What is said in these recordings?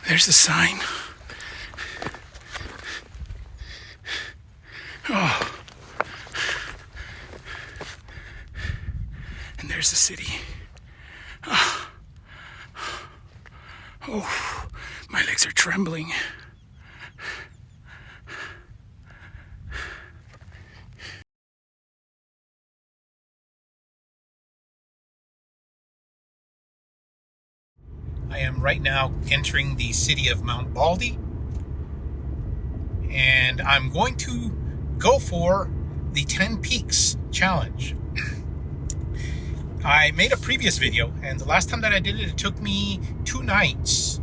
There's the sign. Oh. And there's the city. Oh, my legs are trembling. I am right now entering the city of Mount Baldy, and I'm going to go for the 10 Peaks challenge. I made a previous video, and the last time that I did it, it took me 2 nights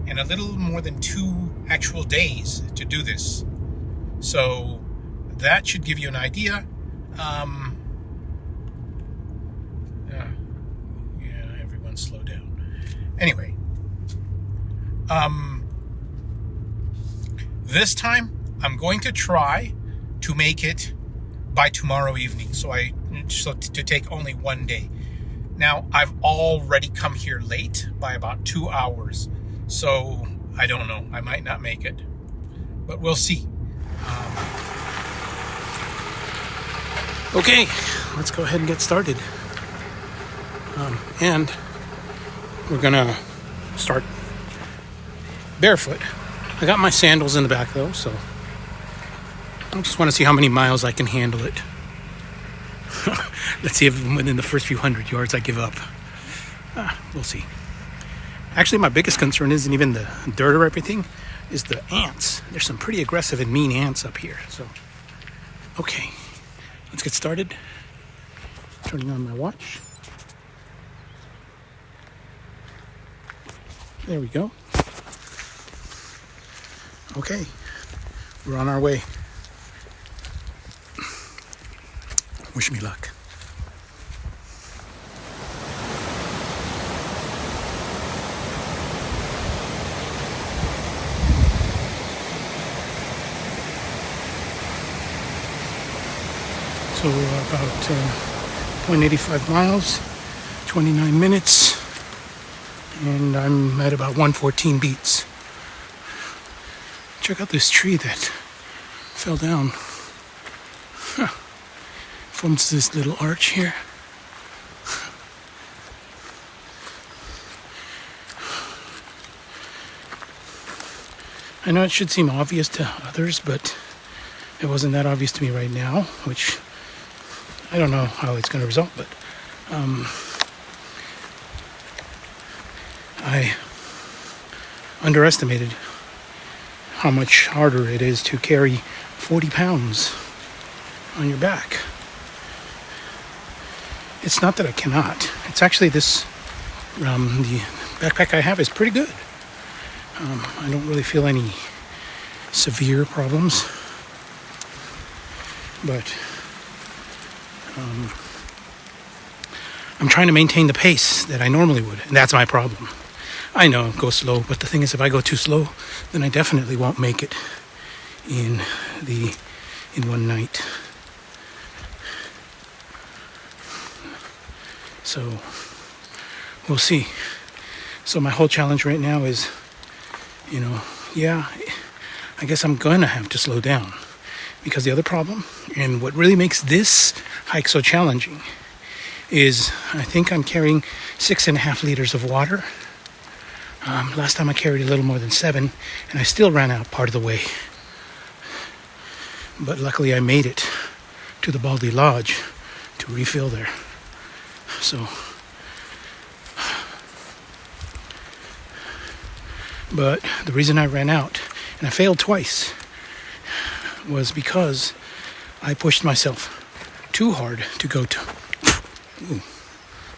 and a little more than 2 actual days to do this. So that should give you an idea. Yeah, everyone slow down. Anyway, this time I'm going to try to make it by tomorrow evening, so to take only 1 day. Now, I've already come here late by about 2 hours, so I don't know. I might not make it, but we'll see. Okay, let's go ahead and get started. And we're gonna start barefoot. I got my sandals in the back though, so I just want to see how many miles I can handle it. Let's see if within the first few 100 yards I give up. We'll see. Actually, my biggest concern isn't even the dirt or everything, is the ants. There's some pretty aggressive and mean ants up here. So, okay, let's get started. Turning on my watch. There we go. Okay, we're on our way. Wish me luck. So about 0.85 miles, 29 minutes, and I'm at about 114 beats. Check out this tree that fell down. Forms this little arch here. I know it should seem obvious to others, but it wasn't that obvious to me right now, which I don't know how it's going to result, but I underestimated how much harder it is to carry 40 pounds on your back. It's not that I cannot. It's actually this, the backpack I have is pretty good. I don't really feel any severe problems, but I'm trying to maintain the pace that I normally would, and that's my problem. I know, go slow, but the thing is, if I go too slow, then I definitely won't make it in 1 night. So we'll see. So my whole challenge right now is, I guess I'm gonna have to slow down, because the other problem, and what really makes this hike so challenging, is I think I'm carrying 6.5 liters of water. Last time I carried a little more than 7, and I still ran out part of the way. But luckily I made it to the Baldy Lodge to refill there. So, but the reason I ran out, and I failed twice, was because I pushed myself too hard to go to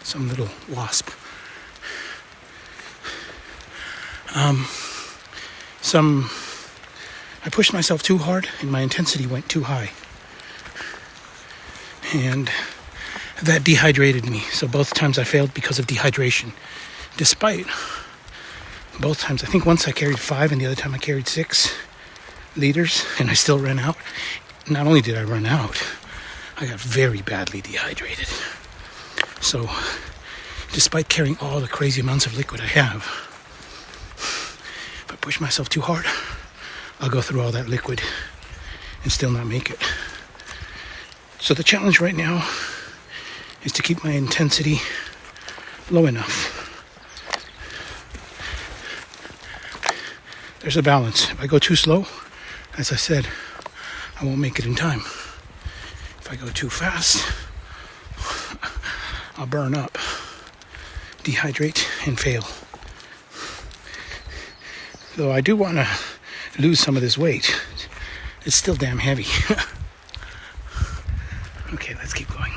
some little wasp. I pushed myself too hard and my intensity went too high. And that dehydrated me. So both times I failed because of dehydration. Despite both times, I think once I carried 5 and the other time I carried 6 liters and I still ran out. Not only did I run out, I got very badly dehydrated. So despite carrying all the crazy amounts of liquid I have, push myself too hard, I'll go through all that liquid and still not make it. So the challenge right now is to keep my intensity low enough. There's a balance. If I go too slow, as I said, I won't make it in time. If I go too fast, I'll burn up, dehydrate, and fail. Though I do want to lose some of this weight, it's still damn heavy. Okay, let's keep going.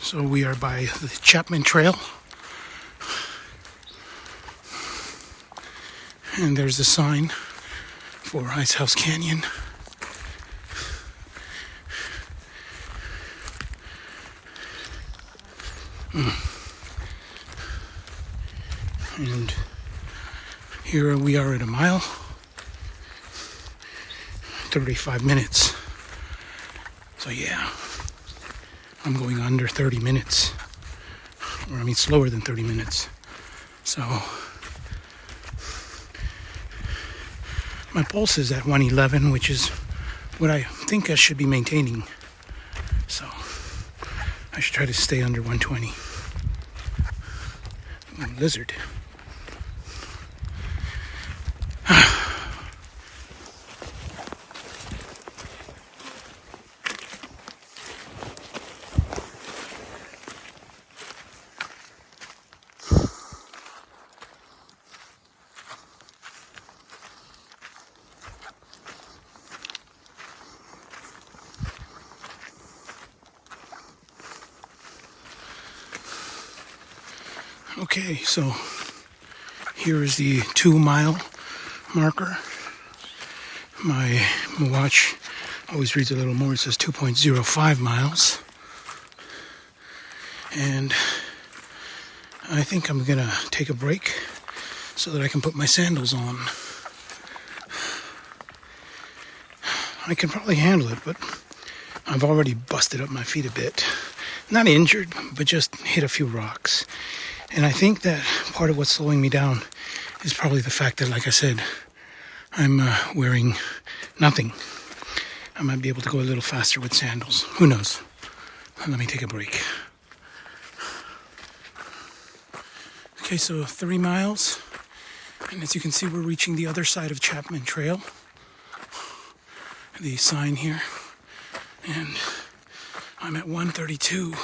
So we are by the Chapman Trail. And there's the sign for Ice House Canyon. And here we are at a mile, 35 minutes. So yeah, I'm going under 30 minutes, or I mean slower than 30 minutes. So my pulse is at 111, which is what I think I should be maintaining. So I should try to stay under 120. Ooh, lizard. Okay, so here is the 2-mile marker. My watch always reads a little more. It says 2.05 miles. And I think I'm gonna take a break so that I can put my sandals on. I can probably handle it, but I've already busted up my feet a bit. Not injured, but just hit a few rocks. And I think that part of what's slowing me down is probably the fact that, like I said, I'm wearing nothing. I might be able to go a little faster with sandals. Who knows? Let me take a break. Okay, so 3 miles. And as you can see, we're reaching the other side of Chapman Trail. The sign here. And I'm at 132.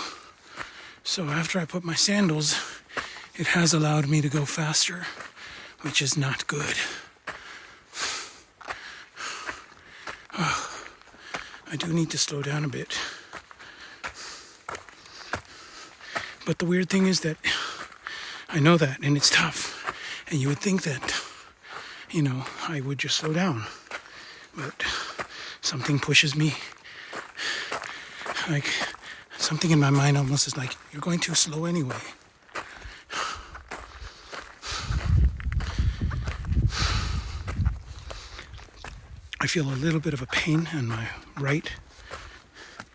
So after I put my sandals, it has allowed me to go faster, which is not good. I do need to slow down a bit. But the weird thing is that I know that, and it's tough. And you would think that, I would just slow down. But something pushes me. Like, something in my mind almost is like, you're going too slow anyway. I feel a little bit of a pain on my right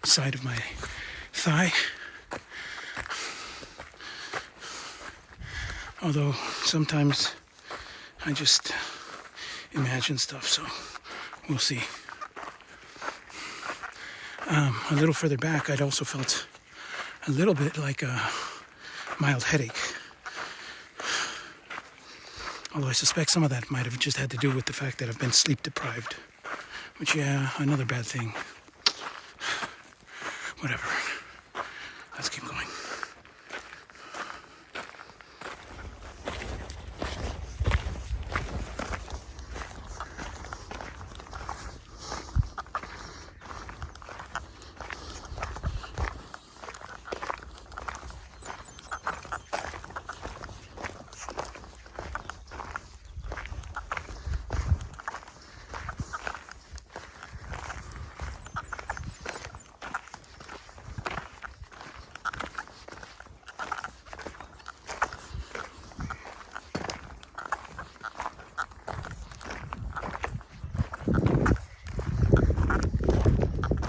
side of my thigh. Although sometimes I just imagine stuff, so we'll see. A little further back, I'd also felt a little bit like a mild headache. Although I suspect some of that might have just had to do with the fact that I've been sleep deprived. Which, yeah, another bad thing. Whatever. Let's keep going.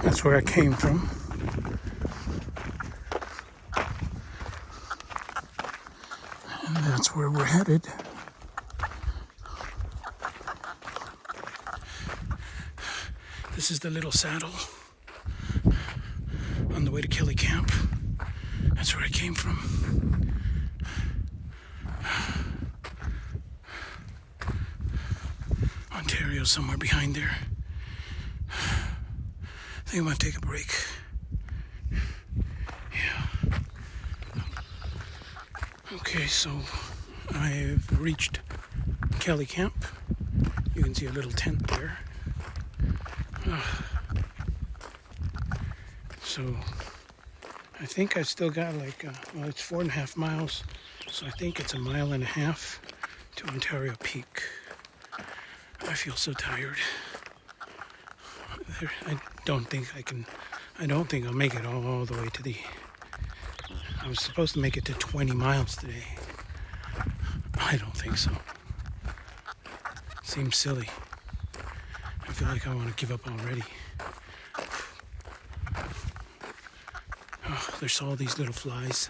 That's where I came from. And that's where we're headed. This is the little saddle on the way to Kelly Camp. That's where I came from. Ontario, somewhere behind there. I think I'm gonna take a break. Yeah. Okay, so I've reached Kelly Camp. You can see a little tent there. So I think I've still got like, well, it's 4.5 miles. So I think it's 1.5 miles to Ontario Peak. I feel so tired. I don't think I'll make it all the way to the, I was supposed to make it to 20 miles today. I don't think so. Seems silly. I feel like I want to give up already. Oh, there's all these little flies.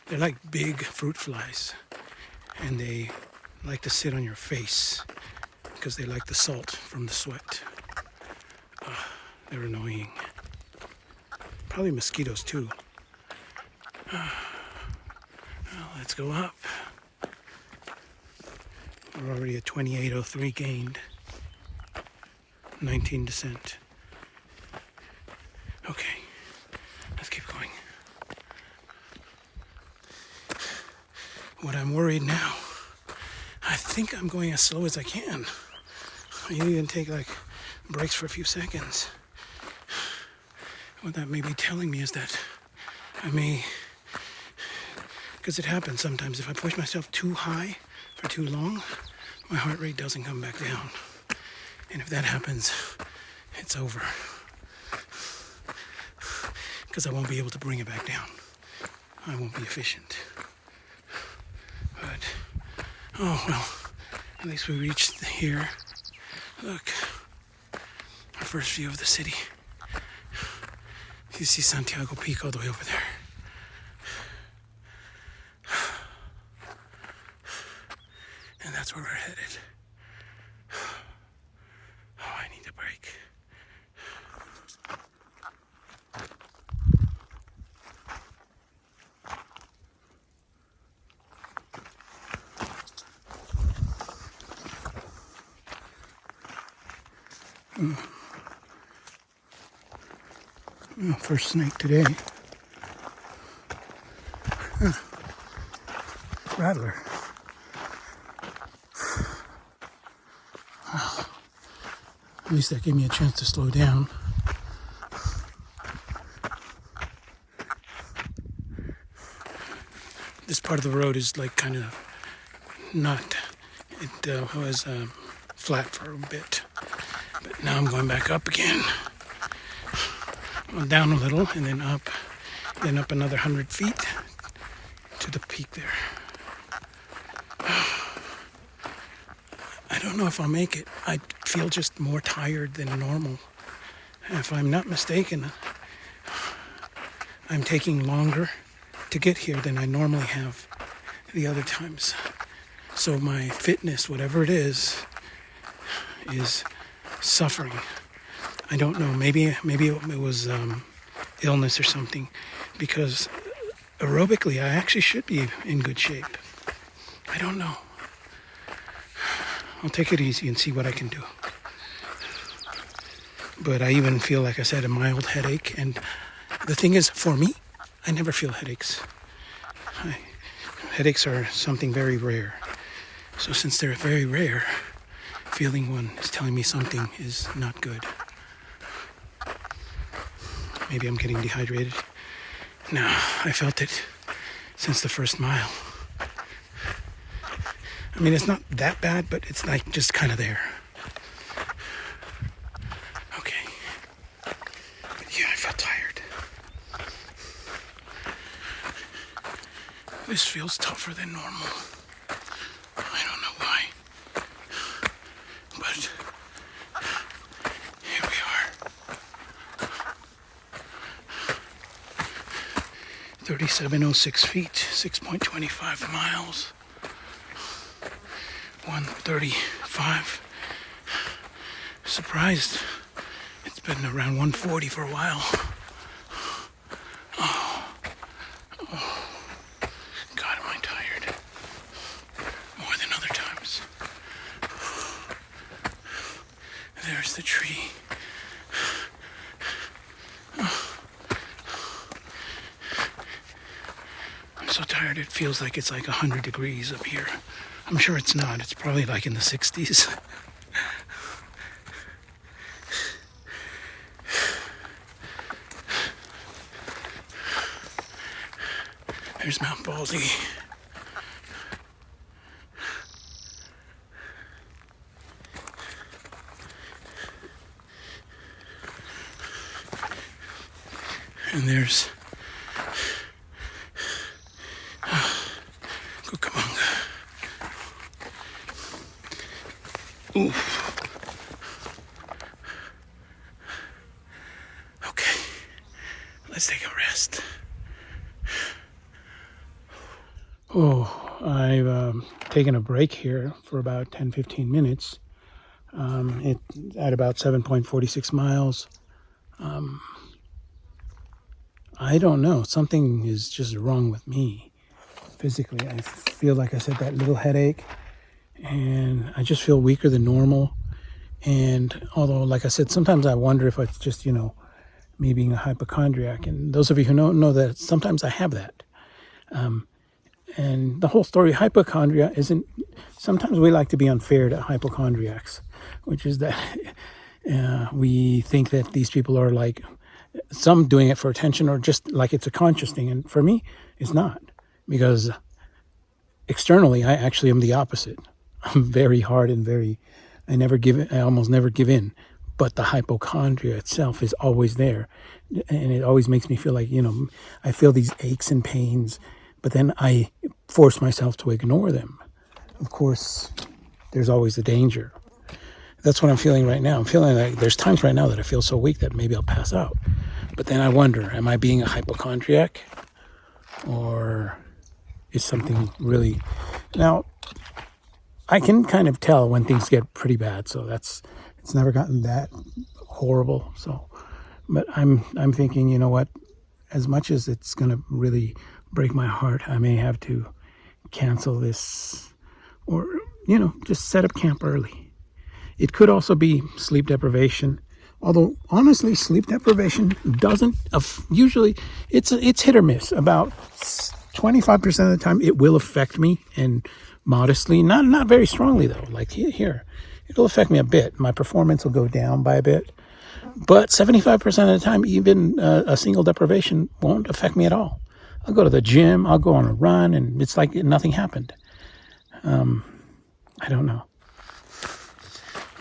They're like big fruit flies. And they like to sit on your face because they like the salt from the sweat. They're annoying. Probably mosquitoes too. Well, let's go up. We're already at 2803 gained. 19 descent. Okay, let's keep going. What I'm worried now, I think I'm going as slow as I can. I even take like breaks for a few seconds. What that may be telling me is that I may, because it happens sometimes, if I push myself too high for too long, my heart rate doesn't come back down. And if that happens, it's over. Because I won't be able to bring it back down. I won't be efficient. But, oh well, at least we reached here. Look, our first view of the city. You see Santiago Peak all the way over there. And that's where we're headed. Oh, I need a break. Oh, first snake today. Rattler. At least that gave me a chance to slow down. This part of the road is like kind of not, it was flat for a bit. But now I'm going back up again. Well, down a little and then up another 100 feet to the peak there. I don't know if I'll make it. I feel just more tired than normal. If I'm not mistaken, I'm taking longer to get here than I normally have the other times. So my fitness, whatever it is suffering. I don't know. Maybe it was illness or something, because aerobically I actually should be in good shape. I don't know. I'll take it easy and see what I can do. But I even feel, like I said, a mild headache. And the thing is, for me, I never feel headaches. Headaches are something very rare. So since they're very rare, feeling one is telling me something is not good. Maybe I'm getting dehydrated. No, I felt it since the first mile. I mean, it's not that bad, but it's like just kind of there. Okay. But yeah, I feel tired. This feels tougher than normal. I don't know why. But here we are. 3706 feet, 6.25 miles, 135. Surprised it's been around 140 for a while. God, am I tired. More than other times. There's the tree. I'm so tired it feels like it's like 100 degrees up here. I'm sure it's not. It's probably like in the 60s. There's Mount Baldy. And there's Cucamonga. Oof. Okay, let's take a rest. Oh, I've taken a break here for about 10-15 minutes. At about 7.46 miles. I don't know. Something is just wrong with me physically. I feel like I said that little headache, and I just feel weaker than normal. And although, like I said, sometimes I wonder if it's just, me being a hypochondriac. And those of you who know that sometimes I have that. And the whole story of hypochondria isn't, sometimes we like to be unfair to hypochondriacs, which is that we think that these people are like, some doing it for attention or just like it's a conscious thing. And for me, it's not, because externally, I actually am the opposite. I'm very hard and I almost never give in. But the hypochondria itself is always there. And it always makes me feel like, I feel these aches and pains, but then I force myself to ignore them. Of course, there's always the danger. That's what I'm feeling right now. I'm feeling like there's times right now that I feel so weak that maybe I'll pass out. But then I wonder, am I being a hypochondriac? Or is something really... Now, I can kind of tell when things get pretty bad, so it's never gotten that horrible. So, but I'm thinking, you know what? As much as it's going to really break my heart, I may have to cancel this, or just set up camp early. It could also be sleep deprivation, although honestly, sleep deprivation doesn't usually. It's hit or miss. About 25% of the time, it will affect me, and modestly, not very strongly though. Like here, it'll affect me a bit. My performance will go down by a bit, but 75% of the time, even a single deprivation won't affect me at all. I'll go to the gym, I'll go on a run, and it's like nothing happened. I don't know.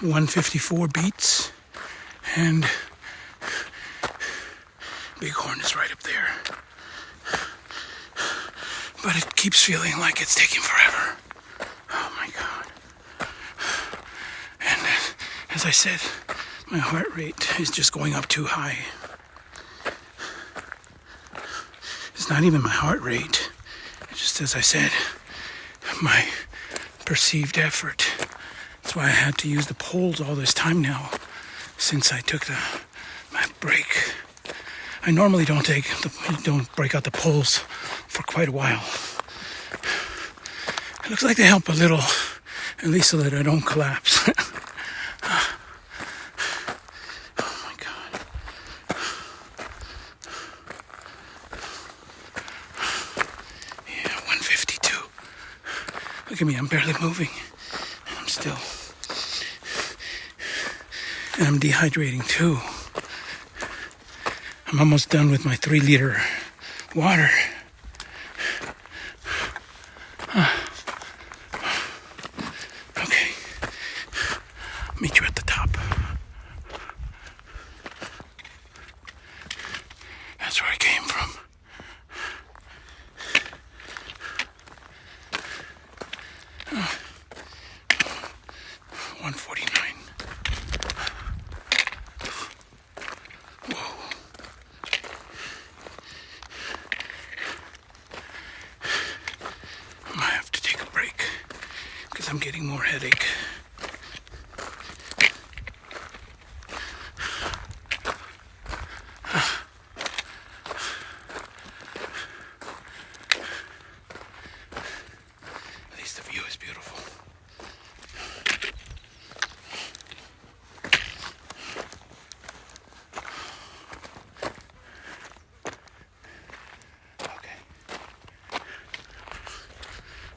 154 beats, and Bighorn is right up there. But it keeps feeling like it's taking forever. Oh my God. And as I said, my heart rate is just going up too high. It's not even my heart rate. It's just, as I said, my perceived effort. That's why I had to use the poles all this time now, since I took my break. I normally don't break out the poles for quite a while. It looks like they help a little, at least so that I don't collapse. Oh my God. Yeah, 152. Look at me, I'm barely moving. And I'm still. And I'm dehydrating too. I'm almost done with my 3-liter water. Okay. Meet you at the top. That's where I came from. Oh. 149. Whoa. because I'm getting more headache. At least the view is beautiful.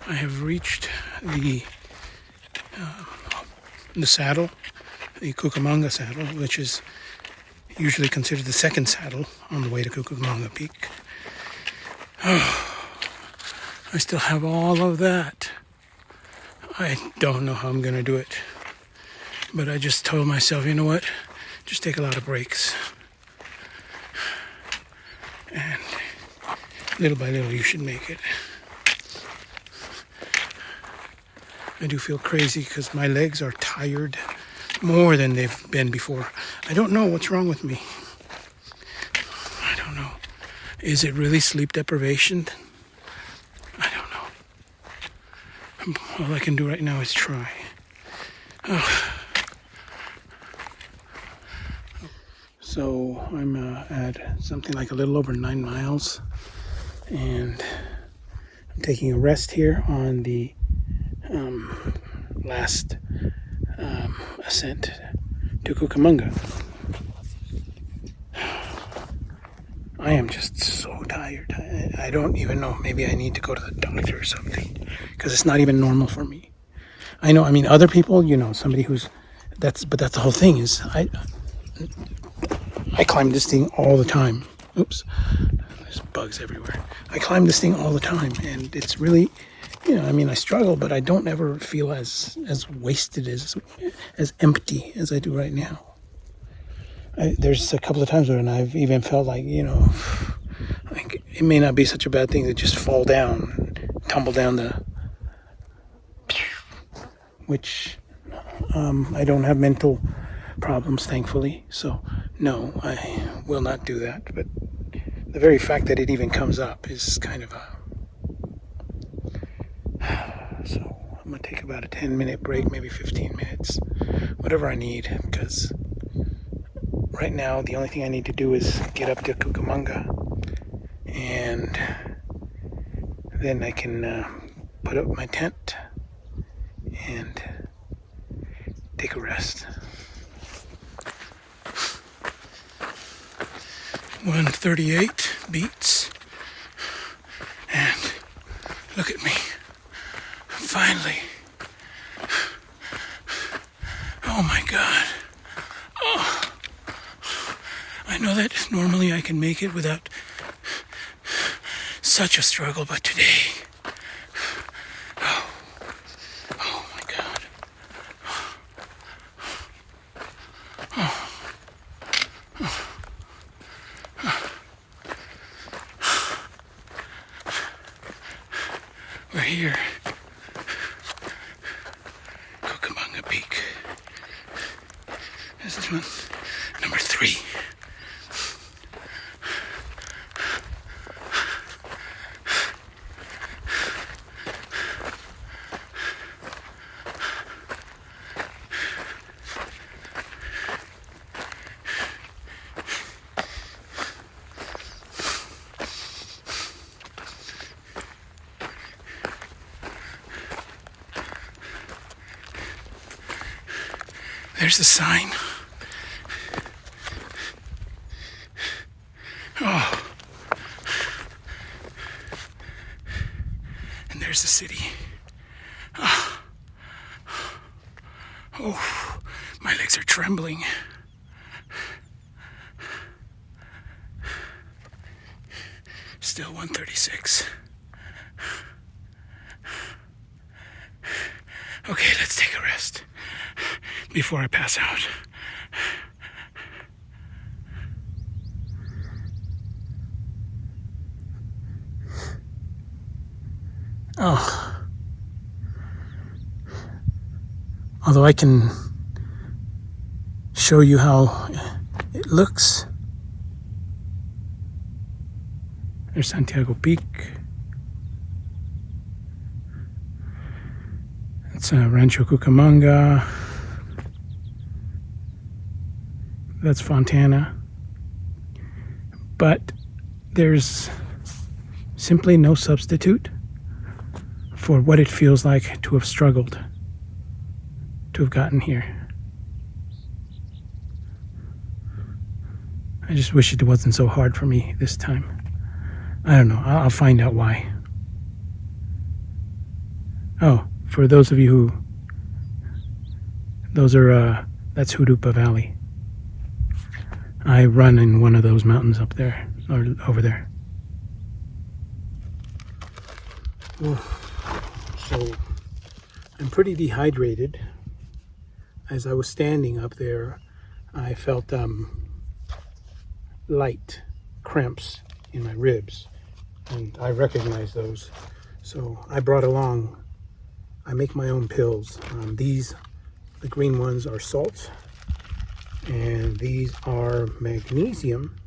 I have reached the saddle, the Cucamonga saddle, which is usually considered the second saddle on the way to Cucamonga Peak. Oh, I still have all of that. I don't know how I'm going to do it. But I just told myself, you know what? Just take a lot of breaks. And little by little, you should make it. I do feel crazy because my legs are tired more than they've been before. I don't know what's wrong with me. I don't know. Is it really sleep deprivation? I don't know. All I can do right now is try. Oh. So I'm at something like a little over 9 miles, and I'm taking a rest here on the last ascent to Cucamonga. I am just so tired. I don't even know. Maybe I need to go to the doctor or something, because it's not even normal for me. I know. I mean, other people, you know, somebody who's but that's the whole thing. Is I climb this thing all the time. Oops, there's bugs everywhere. I climb this thing all the time, and it's really, you know, I mean, I struggle, but I don't ever feel as wasted, as empty as I do right now. There's a couple of times when I've even felt like, you know, like it may not be such a bad thing to just fall down, tumble down which I don't have mental problems, thankfully. So no, I will not do that. But the very fact that it even comes up is kind of so I'm gonna take about a 10-minute break, maybe 15 minutes, whatever I need, because right now the only thing I need to do is get up to Cucamonga, and then I can put up my tent and take a rest. 138 beats, and look at me, finally. Oh my God. Oh. I know that normally I can make it without such a struggle, but today, oh my God. We're here, Cucamonga Peak. This is number 3. There's the sign. Oh. And there's the city. Oh. Oh, my legs are trembling. Still 136. Okay, let's take a rest before I pass out. Oh. Although I can show you how it looks. There's Santiago Peak. That's Rancho Cucamonga. That's Fontana. But there's simply no substitute for what it feels like to have struggled to have gotten here. I just wish it wasn't so hard for me this time. I don't know. I'll find out why. Oh, for those of you who... that's Hudupa Valley. I run in one of those mountains up there, or over there. So, I'm pretty dehydrated. As I was standing up there, I felt light cramps in my ribs, and I recognize those. So I brought along, I make my own pills. The green ones are salt, and these are potassium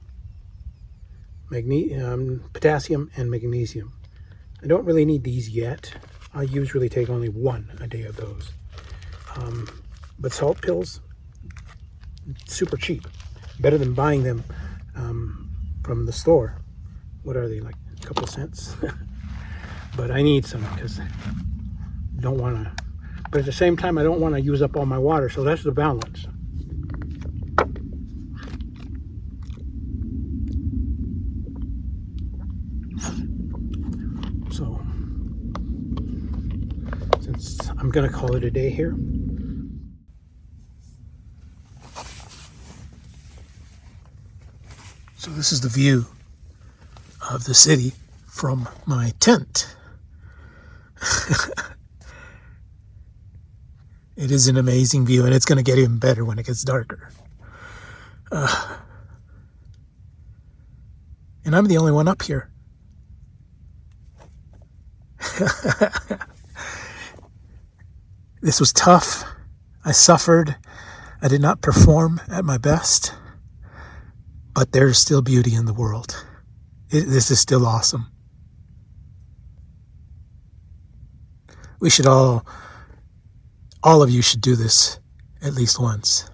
and magnesium. I don't really need these yet. I usually take only one a day of those. But salt pills, super cheap. Better than buying them from the store. What are they, like a couple cents? But I need some because I don't want to. But at the same time, I don't want to use up all my water, so that's the balance. So, since I'm going to call it a day here. So this is the view of the city from my tent. It is an amazing view, and it's going to get even better when it gets darker. And I'm the only one up here. This was tough. I suffered. I did not perform at my best. But there's still beauty in the world. This is still awesome. We should all of you should do this at least once.